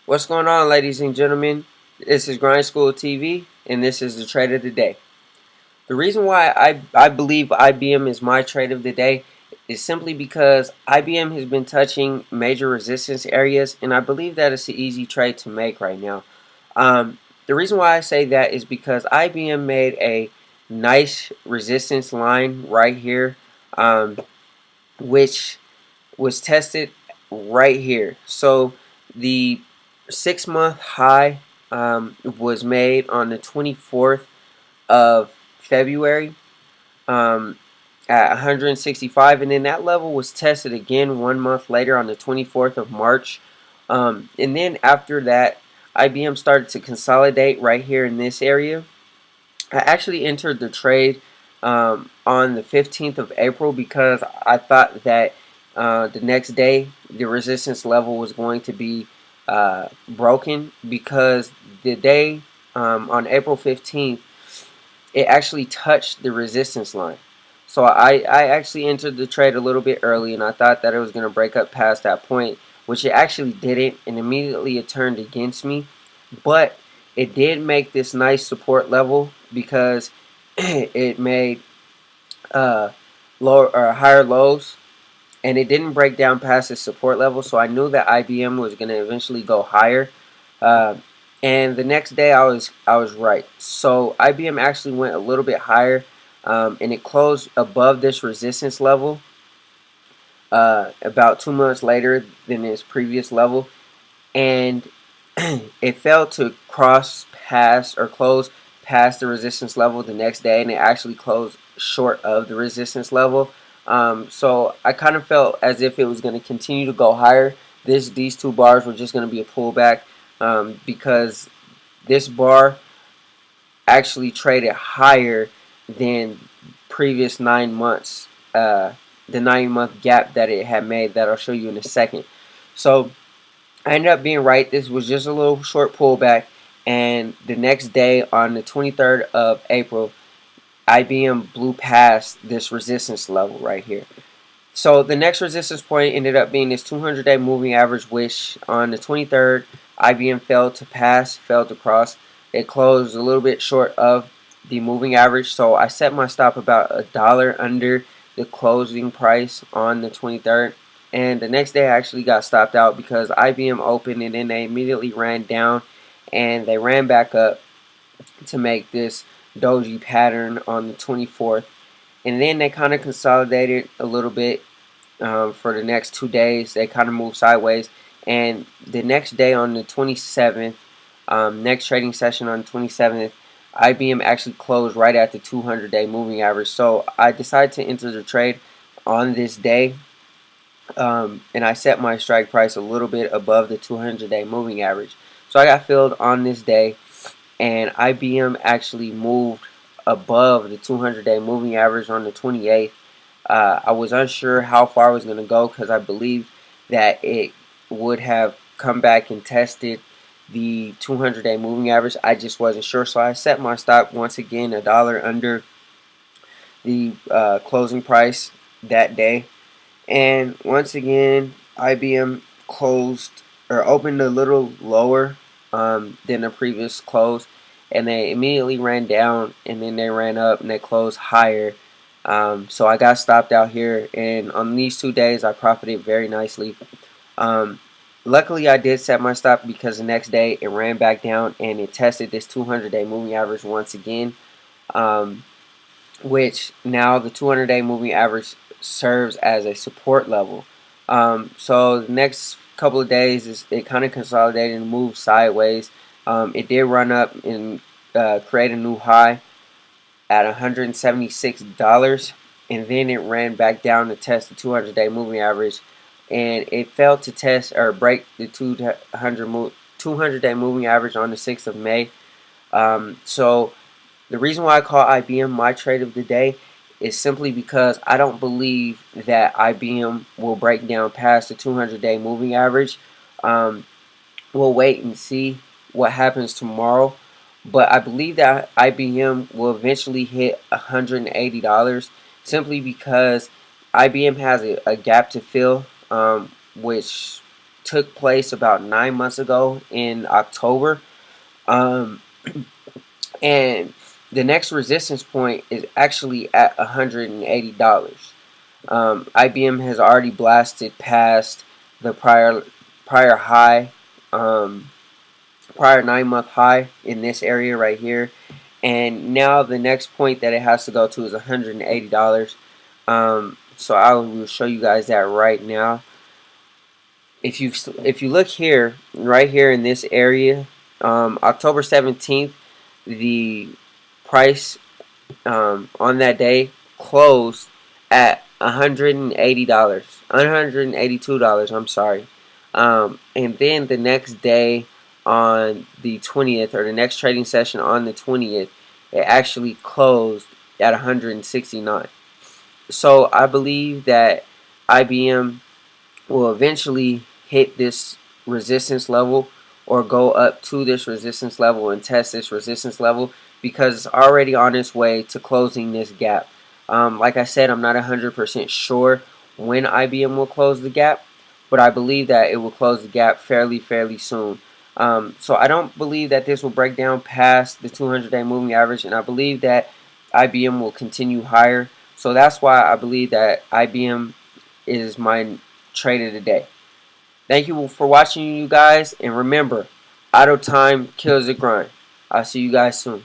What's going on, ladies and gentlemen? This is GrindSchool TV, and this is the trade of the day. The reason why I believe IBM is my trade of the day is simply because IBM has been touching major resistance areas, and I believe that it's an easy trade to make right now. The reason why I say that is because IBM made a nice resistance line right here, which was tested right here. So the 6-month high was made on the 24th of February at 165, and then that level was tested again 1 month later on the 24th of March. And then after that, IBM started to consolidate right here in this area. I actually entered the trade on the 15th of April because I thought that the next day the resistance level was going to be broken, because the day on April 15th it actually touched the resistance line. So I actually entered the trade a little bit early, and I thought that it was going to break up past that point, which it actually didn't, and immediately it turned against me. But it did make this nice support level because it made uh, lower or higher lows, and it didn't break down past the support level. So I knew that IBM was going to eventually go higher. Uh, and the next day I was right. So IBM actually went a little bit higher, and it closed above this resistance level about 2 months later than its previous level, and it failed to cross past or close past the resistance level the next day, and it actually closed short of the resistance level. So I kind of felt as if it was going to continue to go higher. These two bars were just going to be a pullback, because this bar actually traded higher than previous 9 months, the 9-month gap that it had made, that I'll show you in a second. So I ended up being right. This was just a little short pullback, and the next day on the 23rd of April, IBM blew past this resistance level right here. So the next resistance point ended up being this 200-day moving average, which on the 23rd, IBM failed to pass, failed to cross. It closed a little bit short of the moving average, so I set my stop about $1 under the closing price on the 23rd. And the next day I actually got stopped out because IBM opened and then they immediately ran down and they ran back up to make this doji pattern on the 24th. And then they kind of consolidated a little bit for the next 2 days. They kind of moved sideways. And the next day on the 27th, next trading session on the 27th, IBM actually closed right at the 200-day moving average. So I decided to enter the trade on this day, and I set my strike price a little bit above the 200-day moving average. So I got filled on this day, and IBM actually moved above the 200-day moving average on the 28th. I was unsure how far I was going to go because I believed that it would have come back and tested the 200-day moving average. I just wasn't sure, so I set my stop once again $1 under the closing price that day. And once again, IBM closed or opened a little lower than the previous close, and they immediately ran down, and then they ran up and they closed higher. So I got stopped out here, and on these 2 days I profited very nicely. Luckily I did set my stop because the next day it ran back down and it tested this 200-day moving average once again, which now the 200-day moving average serves as a support level. So the next couple of days it kind of consolidated and moved sideways. It did run up and create a new high at $176, and then it ran back down to test the 200-day moving average, and it failed to test or break the 200-day moving average on the 6th of May. So the reason why I call IBM my trade of the day is simply because I don't believe that IBM will break down past the 200-day moving average. We'll wait and see what happens tomorrow, but I believe that IBM will eventually hit $180 simply because IBM has a gap to fill, which took place about 9 months ago in October. Um, and the next resistance point is actually at $180. IBM has already blasted past the prior high, prior 9 month high in this area right here, and now the next point that it has to go to is $180. So I will show you guys that right now. If you look here, right here in this area, October 17th, the price on that day closed at $180, $182. I'm sorry. And then the next day on the 20th, or the next trading session on the 20th, it actually closed at 169. So I believe that IBM will eventually hit this resistance level, or go up to this resistance level and test this resistance level, because it's already on its way to closing this gap. Like I said, I'm not 100% sure when IBM will close the gap, but I believe that it will close the gap fairly soon. So I don't believe that this will break down past the 200-day moving average, and I believe that IBM will continue higher. So that's why I believe that IBM is my trade of the day. Thank you for watching, you guys, and remember, idle time kills the grind. I'll see you guys soon.